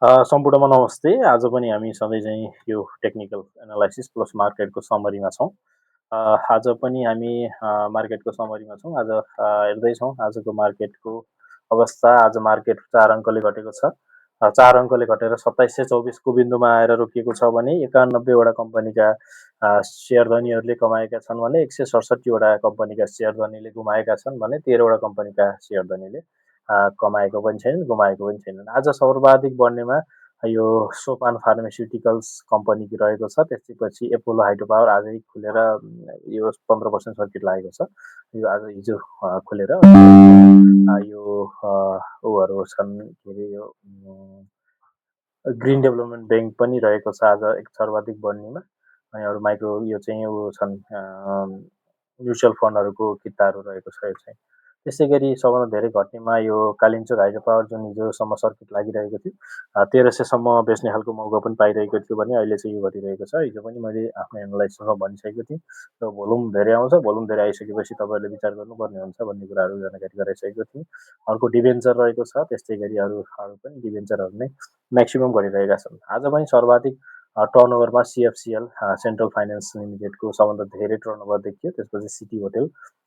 सम्पूर्णमा नमस्ते। आज पनि हामी सधैँ चाहिँ यो टेक्निकल एनालाइसिस प्लस मार्केटको समरीमा छौँ। अ, आज पनि हामी मार्केटको समरीमा छौँ। आज हेर्दैछौँ आजको मार्केटको अवस्था। आज मार्केट 4 अङ्कले घटेको छ। 4 अङ्कले घटेर 2724 को बिन्दुमा आएर रोकिएको छ भने 91 वटा कम्पनीका सेयर धनीहरूले कमाएका छन् भने 167 वटा कम्पनीका सेयर धनीले गुमाएका छन् भने 13 वटा कम्पनीका सेयर धनीले कमाएको पनि छैनन्, गुमाएको पनि छैनन्। आज सर्वाधिक बढ्नेमा यो सोपान फार्मास्युटिकल्स कम्पनी रहेको छ। त्यसपछि एपोलो हाइड्रो पावर आजै खुलेर यो 15% सर्किट लागेको छ। यो आज हिजो खुलेर यो ऊहरू छन् के अरे यो ग्रिन डेभलपमेन्ट ब्याङ्क पनि रहेको छ आज एक सर्वाधिक बढ्नेमा। अनि अरू माइक्रो यो चाहिँ छन् म्युचुअल फन्डहरूको किताहरू रहेको छ यो चाहिँ। त्यसै गरी सबभन्दा धेरै घट्नेमा यो कालिम्चोक हाइड्रो पावर जुन हिजोसम्म सर्किट लागिरहेको थियो 1300सम्म बेच्ने खालको मौका पनि पाइरहेको थियो भने अहिले चाहिँ यो घटिरहेको छ। हिजो पनि मैले आफ्नो एनालाइसिसमा भनिसकेको थिएँ र भोल्युम धेरै आउँछ, भोल्युम धेरै आइसकेपछि तपाईँहरूले विचार गर्नुपर्ने हुन्छ भन्ने कुराहरू जानकारी गराइसकेको थिएँ। अर्को डिभेन्चर रहेको छ, त्यस्तै गरी अरू पनि डिभेन्चरहरू नै म्याक्सिमम् घटिरहेका छन्। आज पनि सर्वाधिक टर्नओभरमा सिएफसिएल सेन्ट्रल फाइनेन्स लिमिटेडको सबभन्दा धेरै टर्नओभर देखियो। त्यसपछि सिटी होटेल,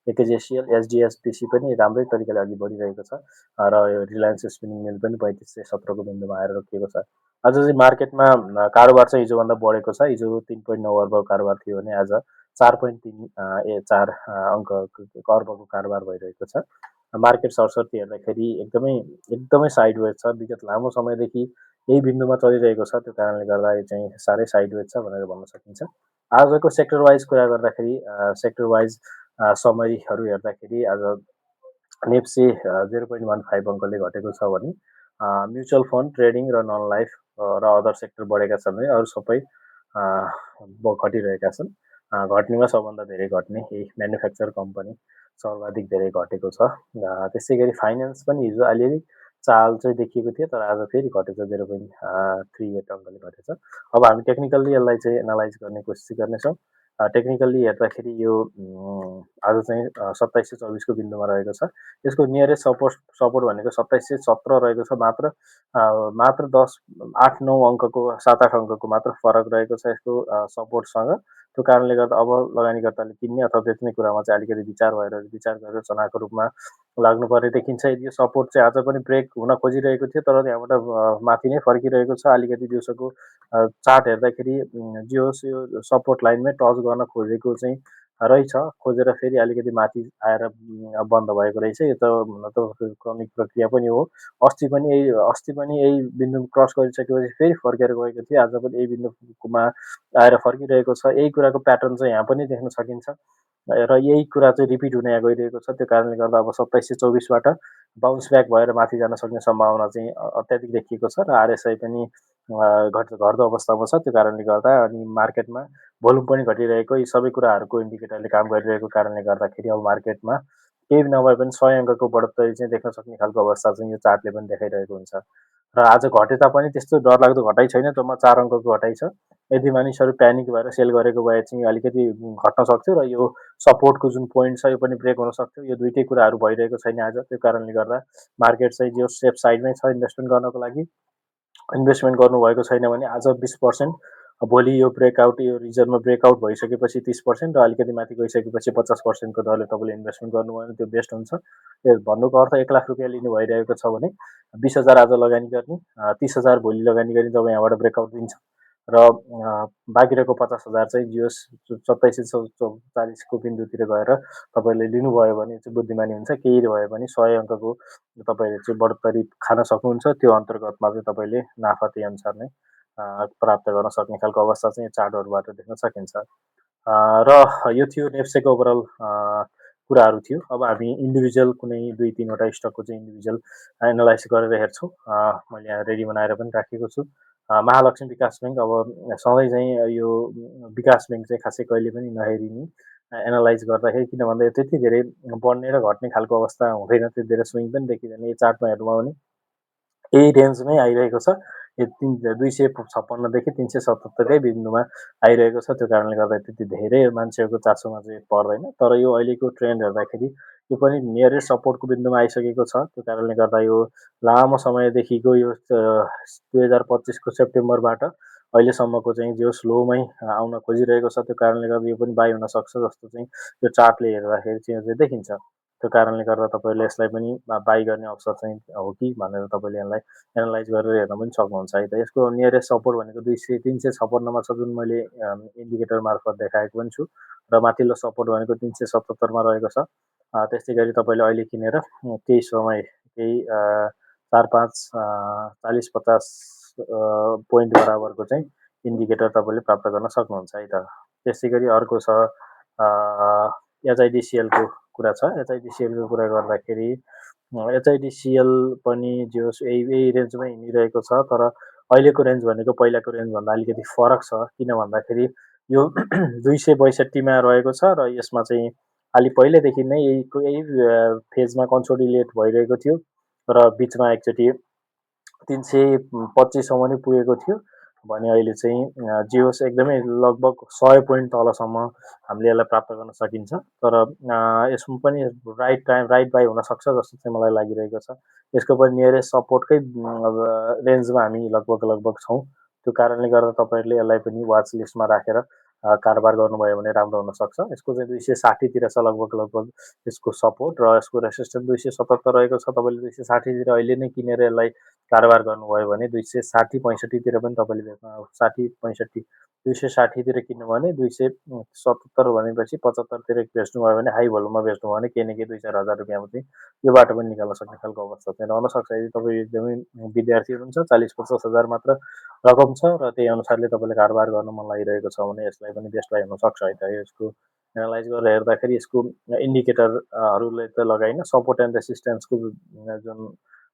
एकेजेसिएल, एचडिएफसी पनि राम्रै तरिकाले अघि बढिरहेको छ र यो रिलायन्स स्पिनिङ मिल पनि 3517 को बिन्दुमा आएर रोकिएको छ। आज चाहिँ मार्केटमा कारोबार चाहिँ हिजोभन्दा बढेको छ। हिजो 3.9 अर्बको कारोबार थियो भने आज 4.4 अर्बको कारोबार भइरहेको छ। मार्केट सरसर्ती हेर्दाखेरि एकदमै एकदमै साइडवेज छ। विगत लामो समयदेखि यही बिन्दुमा चलिरहेको छ। त्यो कारणले गर्दा यो चाहिँ साह्रै साइडवेज छ भनेर भन्न सकिन्छ। आजको सेक्टर वाइज कुरा गर्दाखेरि सेक्टर वाइज समरीहरू हेर्दाखेरि आज नेप्से 0.15 अङ्कले घटेको छ भने म्युचुअल फन्ड, ट्रेडिङ र नन लाइफ र अदर सेक्टर बढेका छन् भने अरू सबै घटिरहेका छन्। घट्नेमा सबभन्दा धेरै घट्ने यही म्यानुफ्याक्चर कम्पनी सर्वाधिक धेरै घटेको छ। त्यसै गरी फाइनेन्स पनि हिजो अलिअलि चाल चाहिँ देखिएको थियो तर आज फेरि घटेको 0.38 अङ्कले घटेको छ। अब हामी टेक्निकल्ली यसलाई चाहिँ एनालाइज गर्ने कोसिस गर्नेछौँ। टेक्निकल्ली हेर्दाखेरि यो आज चाहिँ 2724 को बिन्दुमा रहेको छ। यसको नियरेस्ट सपोर्ट भनेको 2717 रहेको छ। मात्र 8-9 अङ्कको 7-8 अङ्कको मात्र फरक रहेको छ यसको सपोर्टसँग। त्यो कारणले गर्दा अब लगानीकर्ताले किन्ने अथवा बेच्ने कुरामा चाहिँ अलिकति विचार गरेर चनाको रूपमा लाग्नुपर्ने देखिन्छ। यदि यो सपोर्ट चाहिँ आज पनि ब्रेक हुन खोजिरहेको थियो तर त्यहाँबाट माथि नै फर्किरहेको छ। अलिकति दिउँसोको चार्ट हेर्दाखेरि जे होस् यो सपोर्ट लाइनमै टच गर्न खोजेको चाहिँ रहेछ। खोजेर फेरि अलिकति माथि आएर बन्द भएको रहेछ। यो त क्रमिक प्रक्रिया पनि हो। अस्ति पनि यही बिन्दु क्रस गरिसकेपछि फेरि फर्केर गएको थियो। आज पनि यही बिन्दुमा आएर फर्किरहेको छ। यही कुराको प्याटर्न चाहिँ यहाँ पनि देख्न सकिन्छ र यही कुरा चाहिँ रिपिट हुन यहाँ गइरहेको छ। त्यो कारणले गर्दा अब 2724बाट बाउन्स ब्याक भएर माथि जान सक्ने सम्भावना चाहिँ अत्याधिक देखिएको छ र आरएसआई पनि घट्दो अवस्थामा छ। त्यो कारणले गर्दा अनि मार्केटमा भोल्युम पनि घटिरहेको, यी सबै कुराहरूको इन्डिकेटरले काम गरिरहेको कारणले गर्दाखेरि अब मार्केटमा केही नभए पनि 100 अङ्कको बढोत्तरी चाहिँ देख्न सक्ने खालको अवस्था चाहिँ यो चार्टले पनि देखाइरहेको हुन्छ। र आज घटे तापनि त्यस्तो डरलाग्दो घटाइ छैन, जम्मा 4 अङ्कको घटाइ छ। यदि मानिसहरू प्यानिक भएर सेल गरेको भए चाहिँ अलिकति घट्न सक्थ्यो र यो सपोर्टको जुन पोइन्ट छ यो पनि ब्रेक हुन सक्थ्यो। यो दुइटै कुराहरू भइरहेको छैन आज। त्यो कारणले गर्दा मार्केट चाहिँ जो सेफ साइडमै छ इन्भेस्टमेन्ट गर्नको लागि। इन्भेस्टमेन्ट गर्नुभएको छैन भने आज 20%, भोलि यो ब्रेकआउट यो रिजनमा ब्रेकआउट भइसकेपछि 30% र अलिकति माथि गइसकेपछि 50% को दरले तपाईँले इन्भेस्टमेन्ट गर्नुभयो भने त्यो बेस्ट हुन्छ। यो भन्नुको अर्थ 1 लाख रुपियाँ लिनु भइरहेको छ भने 20,000 आज लगानी गर्ने, 30,000 भोलि लगानी गर्ने जब यहाँबाट ब्रेकआउट दिन्छ र बाँकी रहेको 50,000 चाहिँ जियोस् 2744 को बिन्दुतिर गएर तपाईँले लिनुभयो भने चाहिँ बुद्धिमानी हुन्छ। केही भए पनि 100 अङ्कको तपाईँले चाहिँ बढोत्तरी खान सक्नुहुन्छ। त्यो अन्तर्गतमा चाहिँ तपाईँले नाफा त्यही अनुसार नै प्राप्त गर्न सक्ने खालको अवस्था चाहिँ चार्टहरूबाट देख्न सकिन्छ। र यो थियो नेप्सेको ओभरअल कुराहरू थियो। अब हामी इन्डिभिजुअल कुनै 2-3वटा स्टकको चाहिँ इन्डिभिजुअल एनालाइज गरेर हेर्छौँ। मैले यहाँ रेडी बनाएर पनि राखेको छु। महालक्ष्मी विकास ब्याङ्क अब सधैँ चाहिँ यो विकास ब्याङ्क चाहिँ खासै कहिले पनि नहेरिने एनालाइज गर्दाखेरि, किन भन्दा यो त्यति धेरै बढ्ने र घट्ने खालको अवस्था हुँदैन, त्यति धेरै स्विङ पनि देखिँदैन। यो चार्टमा हेर्नुभयो भने यही रेन्जमै आइरहेको छ। यो 256 देखि 377 कै बिन्दुमा आइरहेको छ। त्यो कारणले गर्दा त्यति धेरै मान्छेहरूको चासोमा चाहिँ पर्दैन। तर यो अहिलेको ट्रेन्ड हेर्दाखेरि यो पनि नियरेस्ट सपोर्टको बिन्दुमा आइसकेको छ। त्यो कारणले गर्दा यो लामो समयदेखिको यो 2025को सेप्टेम्बरबाट अहिलेसम्मको चाहिँ जो स्लोमै आउन खोजिरहेको छ, त्यो कारणले गर्दा यो पनि बाई हुनसक्छ जस्तो चाहिँ यो चार्टले हेर्दाखेरि चाहिँ देखिन्छ। त्यो कारणले गर्दा तपाईँले यसलाई पनि बाई गर्ने अवसर चाहिँ हो कि भनेर तपाईँले यसलाई एनालाइज गरेर हेर्न पनि सक्नुहुन्छ है त। यसको नियरेस्ट सपोर्ट भनेको 356मा छ, जुन मैले इन्डिकेटर मार्फत देखाएको पनि छु, र माथिल्लो सपोर्ट भनेको 377मा रहेको छ। त्यस्तै गरी तपाईँले अहिले किनेर केही समय केही 4-5 40-50 पोइन्ट बराबरको चाहिँ इन्डिकेटर तपाईँले प्राप्त गर्न सक्नुहुन्छ है त। त्यस्तै गरी अर्को छ एचआइडिसिएलको कुरा छ। एचआइडिसिएलको कुरा गर्दाखेरि एचआइडिसिएल पनि जो यही रेन्जमै हिँडिरहेको छ, तर अहिलेको रेन्ज भनेको पहिलाको रेन्जभन्दा अलिकति फरक छ। किन भन्दाखेरि यो 262मा रहेको छ र यसमा चाहिँ अलि पहिल्यैदेखि नै यही फेजमा कन्सोलिडेट भइरहेको थियो र बिचमा एकचोटि 325सम्म नै पुगेको थियो भने अहिले चाहिँ जियोस एकदमै लगभग 100 पोइन्ट तलसम्म हामीले यसलाई प्राप्त गर्न सकिन्छ। तर यसमा पनि राइट बाई हुनसक्छ जस्तो चाहिँ मलाई लागिरहेको छ। यसको पनि नियरेस्ट सपोर्टकै रेन्जमा हामी लगभग छौँ। त्यो कारणले गर्दा तपाईँहरूले यसलाई पनि वाच लिस्टमा राखेर कारोबार गर्नुभयो भने राम्रो हुनसक्छ। यसको चाहिँ 260तिर छ लगभग यसको सपोर्ट, र यसको रेसिस्टेन्स 277 रहेको छ। तपाईँले 260तिर अहिले नै किनेर यसलाई कारोबार गर्नुभयो भने 260-65तिर पनि तपाईँले बेच्न 60-65 260तिर किन्नु भने 277 भनेपछि 75तिर बेच्नुभयो भने हाई भोल्युममा बेच्नुभयो भने केही न केही 2-4 हजार रुपियाँमा चाहिँ यो बाटो पनि निकाल्न सक्ने खालको अवस्था चाहिँ रहन सक्छ। यदि तपाईँ एकदमै विद्यार्थी हुनुहुन्छ, 40-50 हजार मात्र रकम छ र त्यही अनुसारले तपाईँले कारोबार गर्न मन लागिरहेको छ भने यसलाई पनि बेस्ट बाई हुनसक्छ है त। यसको एनालाइज गरेर हेर्दाखेरि यसको इन्डिकेटरहरूले त लगाइन सपोर्ट एन्ड रेसिस्टेन्सको जुन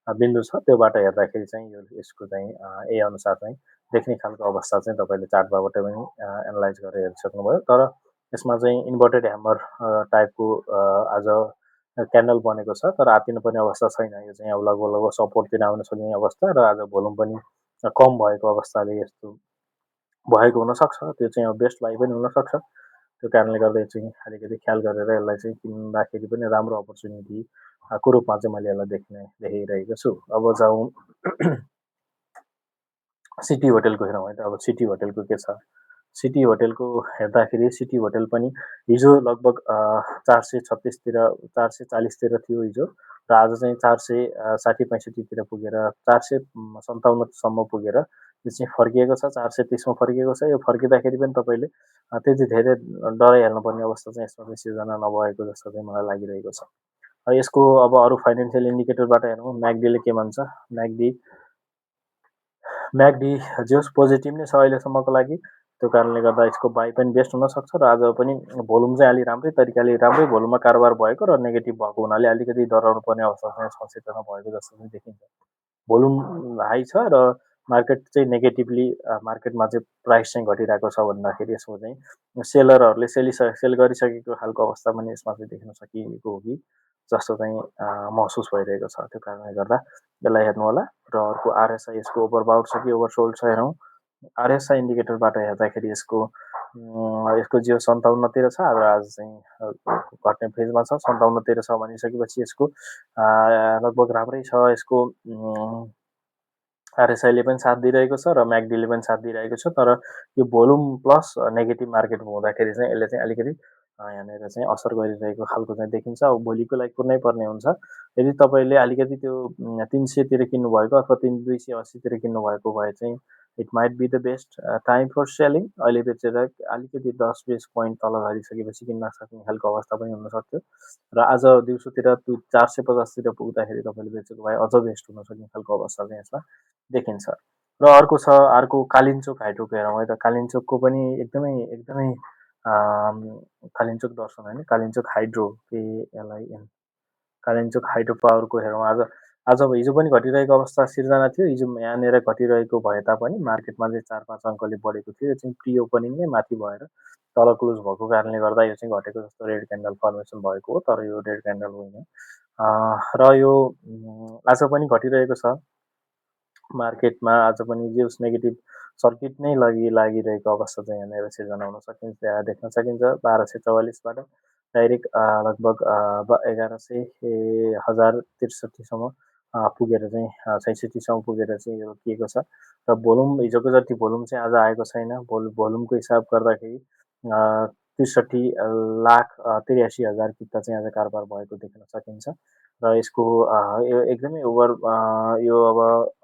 बिन्दु छ त्योबाट हेर्दाखेरि चाहिँ यसको चाहिँ यही अनुसार चाहिँ देख्ने खालको अवस्था चाहिँ तपाईँले चार्टबाट पनि एनालाइज गरेर हेरिसक्नुभयो। तर यसमा चाहिँ इन्भर्टेड ह्यामर टाइपको आज क्यान्डल बनेको छ, तर आत्तिनुपर्ने अवस्था छैन। यो चाहिँ अब लगभग सपोर्टतिर आउन सक्ने अवस्था र आज भोल्युम पनि कम भएको अवस्थाले यस्तो भएको हुनसक्छ। त्यो चाहिँ अब बेस्ट बाई पनि हुनसक्छ। त्यो कारणले गर्दा चाहिँ अलिकति ख्याल गरेर यसलाई चाहिँ किन्दाखेरि पनि राम्रो अपर्च्युनिटीको रूपमा चाहिँ मैले यसलाई देखिरहेको छु। अब जाउँ सिटी होटेलको हेरौँ है त। अब सिटी होटेलको के छ? सिटी होटेलको हेर्दाखेरि सिटी होटेल पनि हिजो लगभग 436तिर 440तिर थियो हिजो, र आज चाहिँ 460-65तिर पुगेर 457सम्म पुगेर यो चाहिँ फर्किएको छ। 430मा फर्किएको छ। यो फर्किँदाखेरि पनि तपाईँले त्यति धेरै डराइहाल्नुपर्ने अवस्था चाहिँ यसमा चाहिँ सिर्जना नभएको जस्तो चाहिँ मलाई लागिरहेको छ। यसको अब अरू फाइनेन्सियल इन्डिकेटरबाट हेरौँ, म्याकडीले के भन्छ? म्याकडी जोस् पोजिटिभ नै छ अहिलेसम्मको लागि। त्यो कारणले गर्दा यसको बाई पनि बेस्ट हुनसक्छ र आज पनि भोल्युम चाहिँ अलि राम्रै भोल्युममा कारोबार भएको र नेगेटिभ भएको हुनाले अलिकति डराउनु पर्ने अवस्था चाहिँ यसमा सिर्जना भएको जस्तो चाहिँ देखिन्छ। भोल्युम हाई छ र मार्केट चाहिँ नेगेटिभली मार्केटमा चाहिँ प्राइस चाहिँ घटिरहेको छ भन्दाखेरि यसमा चाहिँ सेलरहरूले सेल गरिसकेको खालको अवस्था पनि यसमा चाहिँ देख्न सकिएको हो कि जस्तो चाहिँ महसुस भइरहेको छ। त्यो कारणले गर्दा यसलाई हेर्नु होला। र अर्को आरएसआई यसको ओभरबाउट छ कि ओभरसोल्ड छ हेरौँ। आरएसआई इन्डिकेटरबाट हेर्दाखेरि यसको जियो 57तिर छ र आज चाहिँ घट्ने फेजमा छ। 57तिर छ भनिसकेपछि यसको लगभग राम्रै छ। यसको आरएसआईले पनि साथ दिइरहेको छ र म्याकडीले पनि साथ दिइरहेको छ। तर यो भोल्युम प्लस नेगेटिभ मार्केट हुँदाखेरि चाहिँ यसले चाहिँ अलिकति यहाँनिर चाहिँ असर गरिरहेको खालको चाहिँ देखिन्छ। अब भोलिको लागि कुर्नै पर्ने हुन्छ। यदि तपाईँले अलिकति त्यो 300तिर किन्नुभएको अथवा 280तिर किन्नुभएको भए चाहिँ it might be the best time for selling. अहिले बेचेर अलिकति 10-20 पोइन्ट तल झरिसकेपछि किन्न सक्ने खालको अवस्था पनि हुनसक्थ्यो र आज दिउँसोतिर 450तिर पुग्दाखेरि तपाईँले बेचेको भए अझ बेस्ट हुन सक्ने खालको अवस्था चाहिँ यसमा देखिन्छ। र अर्को कालिन्चोक हाइड्रोको हेरौँ है त। कालिन्चोकको पनि एकदमै कालिन्चोक दर्शन होइन, कालिन्चोक हाइड्रो केएलआइएन, कालिन्चोक हाइड्रो पावरको हेरौँ। आज हिजो पनि घटिरहेको अवस्था सिर्जना थियो। हिजो यहाँनिर घटिरहेको भए तापनि मार्केटमा चाहिँ 4-5 अङ्कले बढेको थियो। यो चाहिँ प्रि ओपनिङ नै माथि भएर तल क्लोज भएको कारणले गर्दा यो चाहिँ घटेको जस्तो रेड क्यान्डल फर्मेसन भएको हो, तर यो रेड क्यान्डल होइन। र यो आज पनि घटिरहेको छ मार्केटमा। आज पनि जोस् नेगेटिभ सर्किट नै लागिरहेको अवस्था चाहिँ यहाँनिर सिर्जना हुन सकिन्छ, देख्न सकिन्छ 1244बाट। डाइरेक्ट लगभग 1100 1063 पुगेर चाहिँ 66 पुगेर चाहिँ यो रोकिएको छ र भोल्युम हिजोको जति भोल्युम चाहिँ आज आएको छैन। भोल्युमको हिसाब गर्दाखेरि 63 लाख 83 हजार किता चाहिँ आज कारोबार भएको देख्न सकिन्छ र यसको यो एकदमै यो अब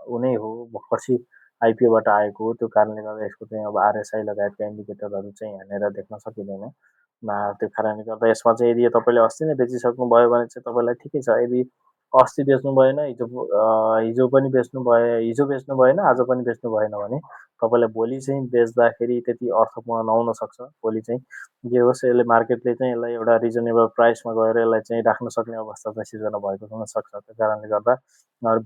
हुनै हो भर्खर आइपिओबाट आएको हो। त्यो कारणले गर्दा यसको चाहिँ अब आरएसआई लगायतका इन्डिकेटरहरू चाहिँ यहाँनिर देख्न सकिँदैन। त्यो कारणले गर्दा यसमा चाहिँ यदि तपाईँले अस्ति नै बेचिसक्नुभयो भने चाहिँ तपाईँलाई ठिकै छ। यदि अस्ति बेच्नु भएन, हिजो पनि बेच्नु भए, हिजो बेच्नु भएन, आज पनि बेच्नु भएन भने तपाईँलाई भोलि चाहिँ बेच्दाखेरि त्यति अर्थपूर्ण नहुन सक्छ। भोलि चाहिँ जे होस् यसले मार्केटले चाहिँ यसलाई एउटा रिजनेबल प्राइसमा गएर यसलाई चाहिँ राख्न सक्ने अवस्था चाहिँ सिर्जना भएको हुनसक्छ। त्यो कारणले गर्दा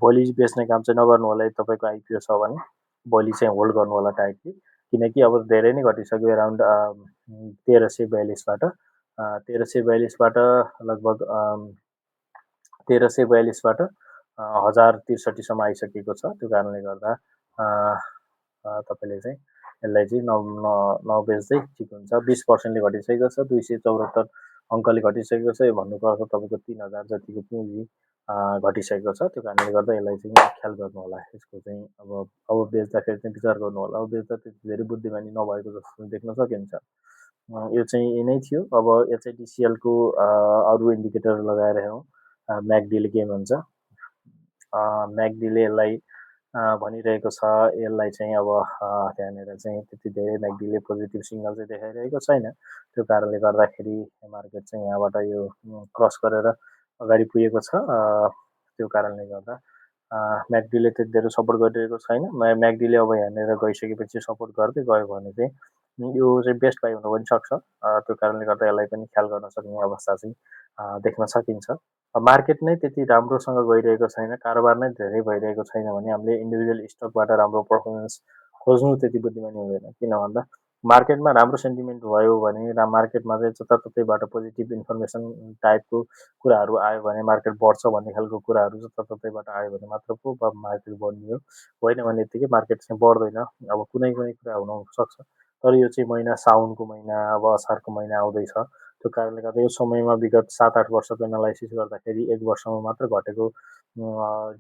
भोलि बेच्ने काम चाहिँ नगर्नु होला। यदि तपाईँको आइपिओ छ भने भोलि चाहिँ होल्ड गर्नु होला टाइटली, किनकि अब धेरै नै घटिसक्यो। अराउन्ड 1342बाट 1342बाट लगभग 1342बाट 1063सम्म आइसकेको छ। त्यो कारणले गर्दा तपाईँले चाहिँ यसलाई चाहिँ नबेच्दै ठिक हुन्छ। 20%ले घटिसकेको छ, 274 अङ्कले घटिसकेको छ। यो भन्नुको अर्थ तपाईँको 3000 जतिको पुँजी घटिसकेको छ। त्यो कारणले गर्दा यसलाई चाहिँ ख्याल गर्नु होला। यसको चाहिँ अब बेच्दाखेरि चाहिँ विचार गर्नु होला। अब बेच्दा त्यति धेरै बुद्धिमानी नभएको जस्तो देख्न सकिन्छ। यो चाहिँ यही नै थियो। अब एचआइडिसिएलको अरू इन्डिकेटर लगाएर हेरौँ। म्याकडीले के भन्छ। म्याकडीले यसलाई भनिरहेको छ। यसलाई चाहिँ अब त्यहाँनिर चाहिँ त्यति धेरै म्याकडीले पोजिटिभ सिग्नल चाहिँ देखाइरहेको छैन। त्यो कारणले गर्दाखेरि मार्केट चाहिँ यहाँबाट यो क्रस गरेर अगाडि पुगेको छ। त्यो कारणले गर्दा म्याकडीले त्यति धेरै सपोर्ट गरिरहेको छैन। म्याकडीले अब यहाँनिर गइसकेपछि सपोर्ट गर्दै गयो भने चाहिँ यो चाहिँ बेस्ट बाई हुन पनि सक्छ। त्यो कारणले गर्दा यसलाई पनि ख्याल गर्न सक्ने अवस्था चाहिँ देख्न सकिन्छ। मार्केट नै त्यति राम्रोसँग गइरहेको छैन, कारोबार नै धेरै भइरहेको छैन भने हामीले इन्डिभिजुअल स्टकबाट राम्रो पर्फर्मेन्स खोज्नु त्यति बुद्धिमानी हुँदैन। किन भन्दा मार्केटमा राम्रो सेन्टिमेन्ट भयो भने मार्केटमा चाहिँ जताततैबाट पोजिटिभ इन्फर्मेसन टाइपको कुराहरू आयो भने मार्केट बढ्छ भन्ने खालको कुराहरू जताततैबाट आयो भने मात्र पो मार्केट बढ्ने हो। होइन भने यत्तिकै मार्केट चाहिँ बढ्दैन। अब कुनै कुनै कुरा हुनसक्छ, तर यो चाहिँ महिना साउनको महिना, अब असारको महिना आउँदैछ। त्यो कारणले गर्दा यो समयमा विगत 7-8 वर्षको एनालाइसिस गर्दाखेरि 1 वर्षमा मात्र घटेको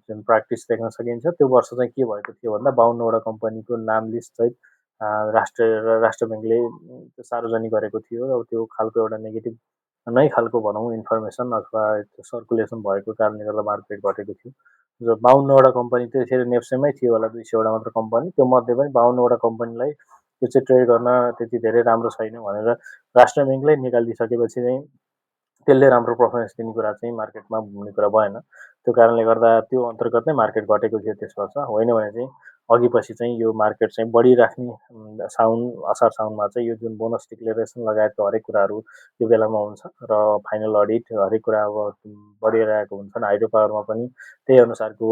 जुन प्र्याक्टिस देख्न सकिन्छ। त्यो वर्ष चाहिँ के भएको थियो भन्दा 52वटा कम्पनीको नाम लिस्ट चाहिँ राष्ट्र ब्याङ्कले सार्वजनिक गरेको थियो। अब त्यो खालको एउटा नेगेटिभ नै खालको भनौँ इन्फर्मेसन अथवा सर्कुलेसन भएको कारणले गर्दा मार्केट घटेको थियो। जो 52वटा कम्पनी त्यसरी नेप्सेमै थियो होला 200वटा मात्र कम्पनी। त्यो मध्ये पनि 52वटा कम्पनीलाई त्यो चाहिँ ट्रेड गर्न त्यति धेरै राम्रो छैन भनेर राष्ट्र ब्याङ्कले निकालिदिइसकेपछि चाहिँ त्यसले राम्रो पर्फर्मेन्स दिने कुरा चाहिँ मार्केटमा हुने कुरा भएन। त्यो कारणले गर्दा त्यो अन्तर्गत नै मार्केट घटेको थियो त्यस वर्ष। होइन भने चाहिँ अघि पछि चाहिँ यो मार्केट चाहिँ बढिराख्ने असार साउनमा चाहिँ यो जुन बोनस डिक्लेरेसन लगायतको हरेक कुराहरू त्यो बेलामा हुन्छ र फाइनल अडिट हरेक कुरा अब बढिरहेको हुन्छन्। हाइड्रो पावरमा पनि त्यही अनुसारको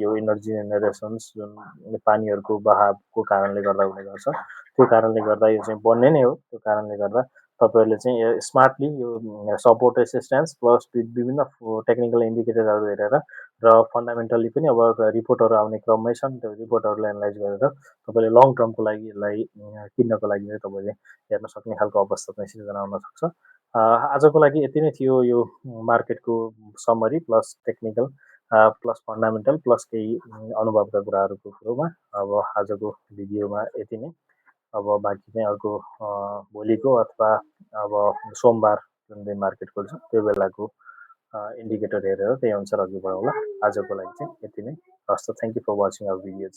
यो इनर्जी जेनेरेसन्स जुन पानीहरूको बहावको कारणले गर्दा हुने गर्छ। त्यो कारणले गर्दा यो चाहिँ बढ्ने नै हो। त्यो कारणले गर्दा तपाईँहरूले चाहिँ स्मार्टली यो सपोर्ट रेसिस्टेन्स प्लस विभिन्न टेक्निकल इन्डिकेटरहरू हेरेर र फन्डामेन्टल्ली पनि अब रिपोर्टहरू आउने क्रममै छन्। त्यो रिपोर्टहरूलाई एनालाइज गरेर तपाईँले लङ टर्मको लागि यसलाई किन्नको लागि चाहिँ तपाईँले हेर्न सक्ने खालको अवस्था चाहिँ सिर्जना हुन सक्छ। आजको लागि यति नै थियो यो मार्केटको summary plus technical plus fundamental plus केही अनुभवका कुराहरूको कुरोमा। अब आजको भिडियोमा यति नै। अब बाँकी चाहिँ अर्को भोलिको अथवा अब सोमबार जुन दिन मार्केट खोल्छ त्यो बेलाको इन्डिकेटर हेरेर त्यही अनुसार अघि बढाउँला। आजको लागि चाहिँ यति नै। हस् त, thank you for watching our videos.